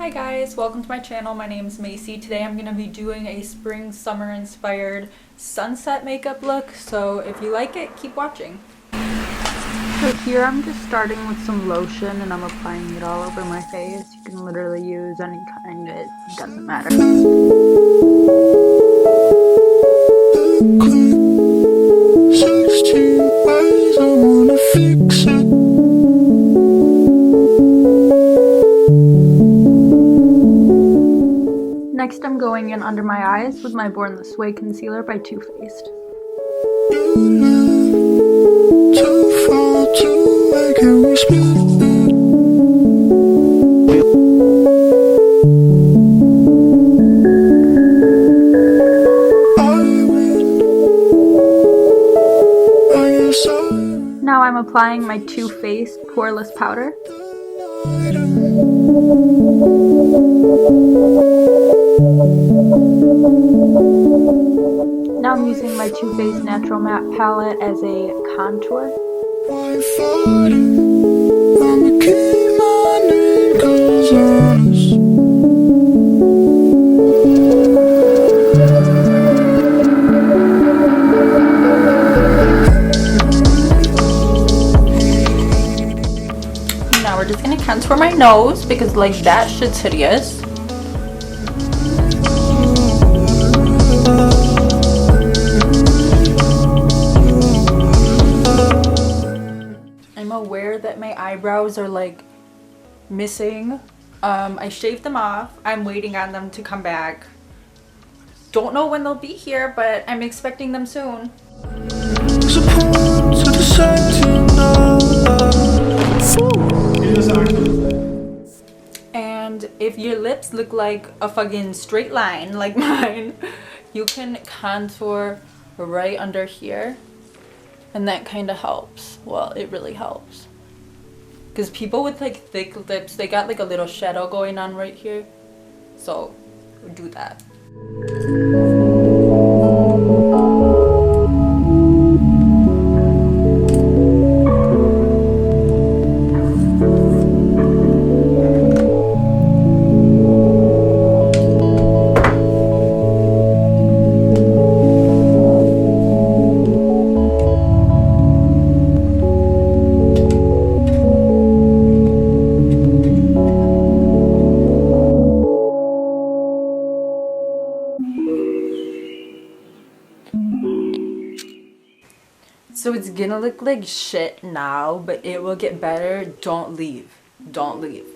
Hi guys, welcome to my channel. My name is Macy. Today I'm going to be doing a spring summer inspired sunset makeup look, so if you like it, keep watching. So here I'm just starting with some lotion and I'm applying it all over my face. You can literally use any kind, it doesn't matter. Next I'm going in under my eyes with my Born This Way concealer by Too Faced. Now I'm applying my Too Faced Poreless Powder. Now I'm using my Too Faced Natural Matte Palette as a contour. Now we're just gonna contour my nose because like that shit's hideous. I'm aware that my eyebrows are like missing. I shaved them off. I'm waiting on them to come back. Don't know when they'll be here, but I'm expecting them soon. And if your lips look like a fucking straight line like mine, you can contour right under here. And that kind of helps. Well, it really helps. Because people with like thick lips, they got like a little shadow going on right here. So do that. So it's gonna look like shit now, but it will get better. Don't leave. Don't leave.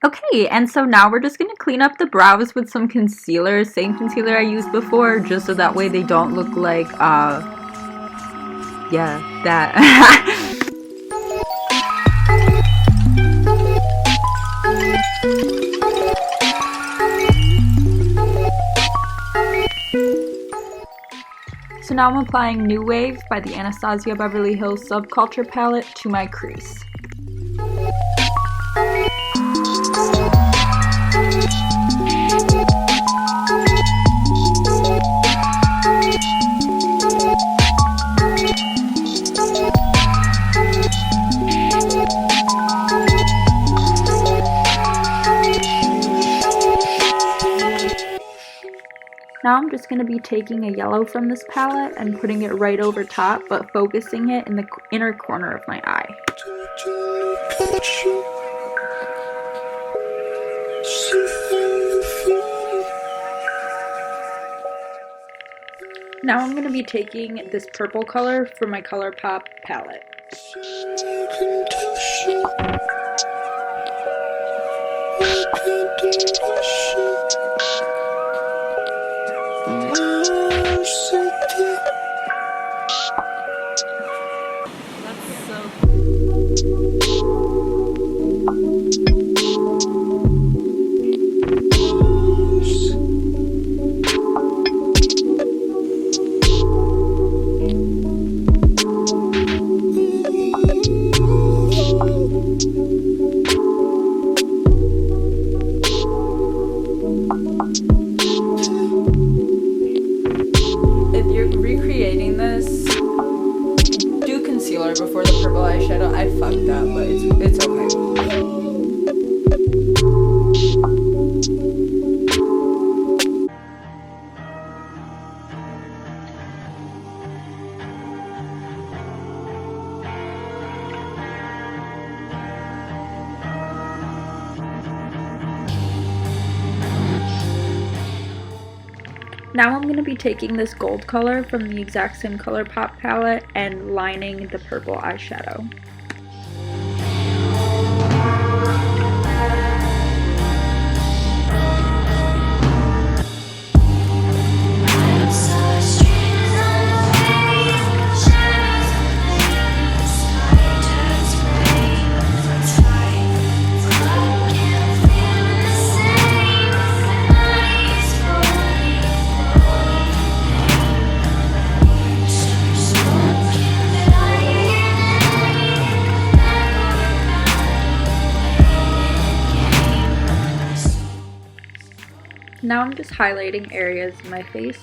Okay, and so now we're just gonna clean up the brows with some concealer, same concealer I used before, just so that way they don't look like, yeah, that. So now I'm applying New Wave by the Anastasia Beverly Hills Subculture palette to my crease. Now I'm just going to be taking a yellow from this palette and putting it right over top, but focusing it in the inner corner of my eye. Now I'm going to be taking this purple color from my ColourPop palette. That's so If you're recreating this, do concealer before the purple eyeshadow. I fucked up, but it's okay. Now I'm going to be taking this gold color from the exact same ColourPop palette and lining the purple eyeshadow. Now I'm just highlighting areas in my face.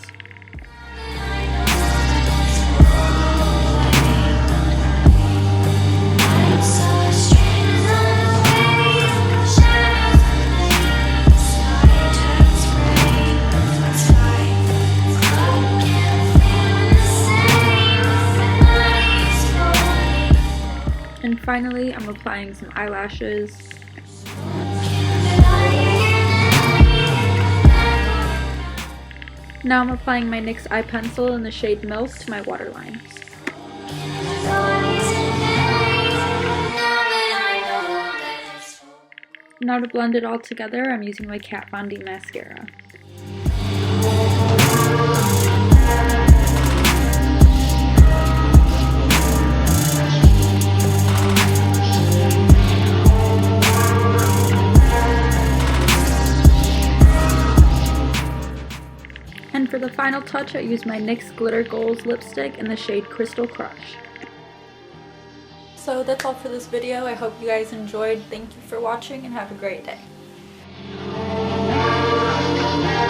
And finally, I'm applying some eyelashes. Now I'm applying my NYX eye pencil in the shade Milk to my waterline. Now to blend it all together, I'm using my Kat Von D mascara. And for the final touch, I use my NYX Glitter Goals lipstick in the shade Crystal Crush. So that's all for this video. I hope you guys enjoyed. Thank you for watching and have a great day.